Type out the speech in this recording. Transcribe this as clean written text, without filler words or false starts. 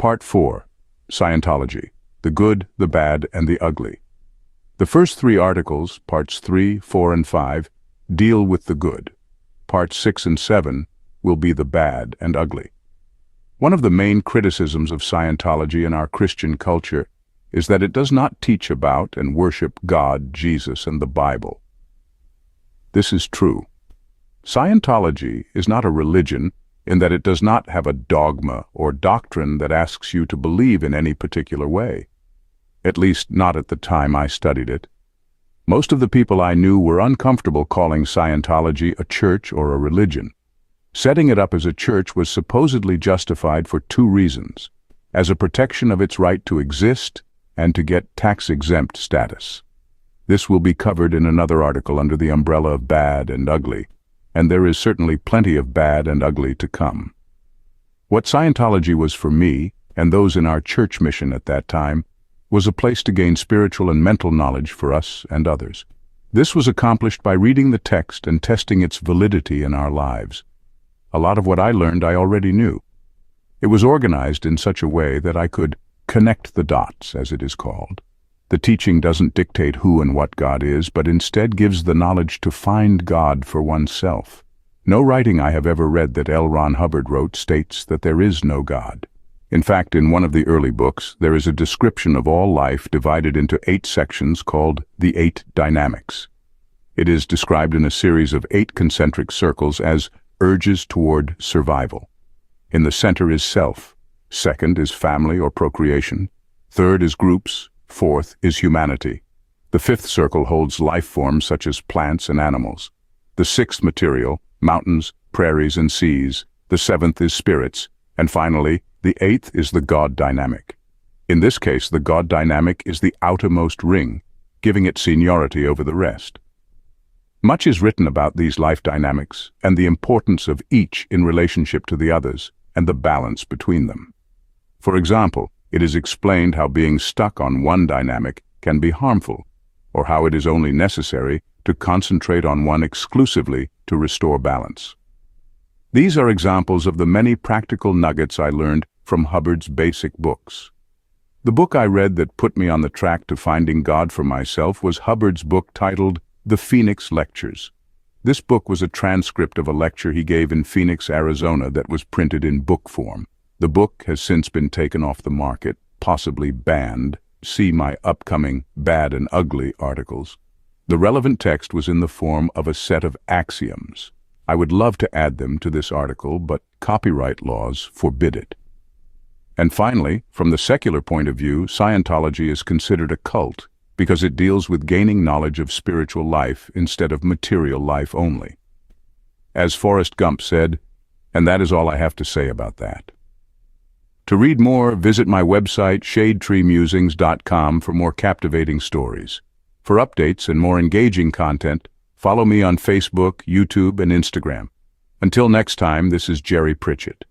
Part 4, Scientology, the Good, the Bad, and the Ugly. The first 3 articles, Parts 3, 4, and 5, deal with the good. Parts 6 and 7 will be the bad and ugly. One of the main criticisms of Scientology in our Christian culture is that it does not teach about and worship God, Jesus, and the Bible. This is true. Scientology is not a religion in that it does not have a dogma or doctrine that asks you to believe in any particular way. At least not at the time I studied it. Most of the people I knew were uncomfortable calling Scientology a church or a religion. Setting it up as a church was supposedly justified for 2 reasons: as a protection of its right to exist and to get tax-exempt status. This will be covered in another article under the umbrella of bad and ugly, and there is certainly plenty of bad and ugly to come. What Scientology was for me, and those in our church mission at that time, was a place to gain spiritual and mental knowledge for us and others. This was accomplished by reading the text and testing its validity in our lives. A lot of what I learned I already knew. It was organized in such a way that I could connect the dots, as it is called. The teaching doesn't dictate who and what God is, but instead gives the knowledge to find God for oneself. No writing I have ever read that L. Ron Hubbard wrote states that there is no God. In fact, in one of the early books, there is a description of all life divided into 8 sections called the 8 dynamics. It is described in a series of 8 concentric circles as urges toward survival. In the center is self. Second is family or procreation. Third is groups. Fourth is humanity. The 5th circle holds life forms such as plants and animals. The 6th material, mountains, prairies, and seas. The 7th is spirits. And finally, the 8th is the God dynamic. In this case, the God dynamic is the outermost ring, giving it seniority over the rest. Much is written about these life dynamics and the importance of each in relationship to the others and the balance between them. For example, it is explained how being stuck on one dynamic can be harmful, or how it is only necessary to concentrate on one exclusively to restore balance. These are examples of the many practical nuggets I learned from Hubbard's basic books. The book I read that put me on the track to finding God for myself was Hubbard's book titled The Phoenix Lectures. This book was a transcript of a lecture he gave in Phoenix, Arizona that was printed in book form. The book has since been taken off the market, possibly banned. See my upcoming Bad and Ugly articles. The relevant text was in the form of a set of axioms. I would love to add them to this article, but copyright laws forbid it. And finally, from the secular point of view, Scientology is considered a cult because it deals with gaining knowledge of spiritual life instead of material life only. As Forrest Gump said, and that is all I have to say about that. To read more, visit my website shadetreemusings.com for more captivating stories. For updates and more engaging content, follow me on Facebook, YouTube, and Instagram. Until next time, this is Jerry Pritchett.